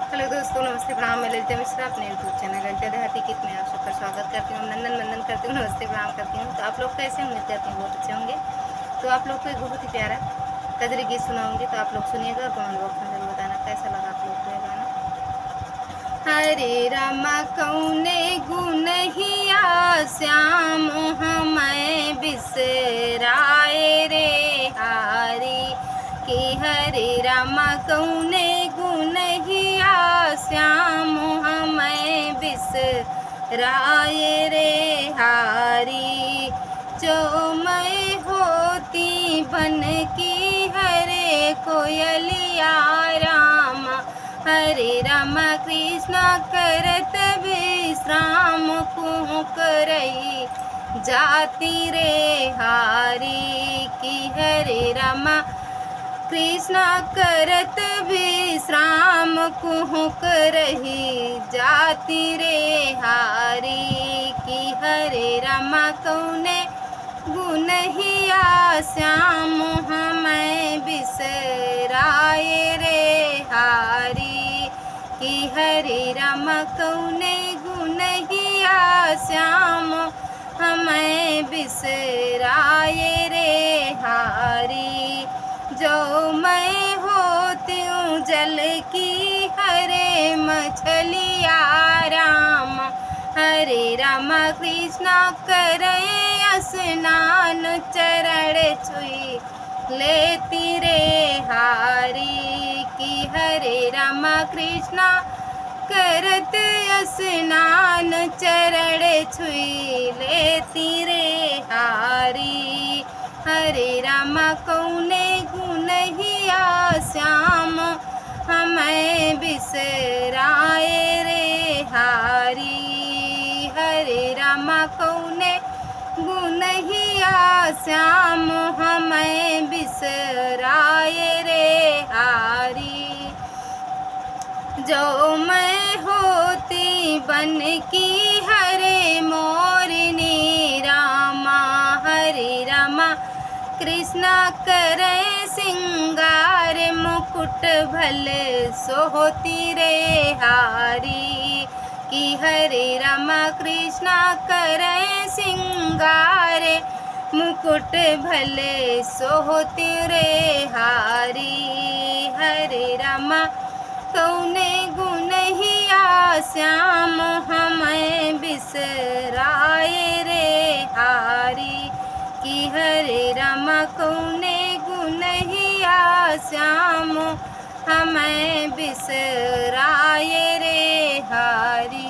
Hello दोस्तों, नमस्ते प्रणाम। मैं ललिता मिश्रा अपने यूट्यूब चैनल ललिता देहाती कित में आप सबका स्वागत करती हूँ। नंदन वंदन करती हूँ, नमस्ते प्रणाम करती हूँ। तो आप लोग कैसे उम्मीद करती हूँ बहुत अच्छे होंगे। तो आप लोग को एक बहुत ही प्यारा कजरी गीत सुनाऊंगी, तो आप लोग सुनिएगा और कमेंट बॉक्स में जरूर बताना कैसा लगा आप लोग को ये गाना। हरे रामा कौने गुनहिया श्याम हमें बिसराए रे हारी कि हरे रामा कौने गुनहिया श्याम हमें बिसराए रे हारी जो मैं होती बन की हरे कोयलिया राम हरे राम कृष्ण करत विश्राम कुहू करई जाति रे हारी की हरे राम कृष्ण करत विश्राम कुहू करही जाति रे हारी की हरे राम कौने गुनहिया श्याम हमें बिसराए रे हारी कि हरे राम कौने गुनहिया श्याम हमें बिसराए रे हारी जो मैं होती हूँ जल की हरे मछलिया राम हरे राम कृष्ण करे स्नान चरण छुई लेती रे हारी की हरे राम कृष्ण करत स्नान चरण छुई लेती रे हारी हरे राम कौने गुनहिया श्याम हमें बिसराए रे हारी हरे राम कौने गुनहिया श्याम हमें बिसराए रे हारी जो मैं होती बन की हरे मोरनी रामा हरे रामा कृष्ण करे सिंगार मुकुट भल सोहती रे हारी कि हरे रामा कृष्ण करे सिंगार मुकुट भले सोहती रे हारी हरे रामा कौने गुनहिया श्याम हमें बिसराए रे हारी कि हरे राम कौने गुनहिया श्याम हमें बिसराए रे हारी।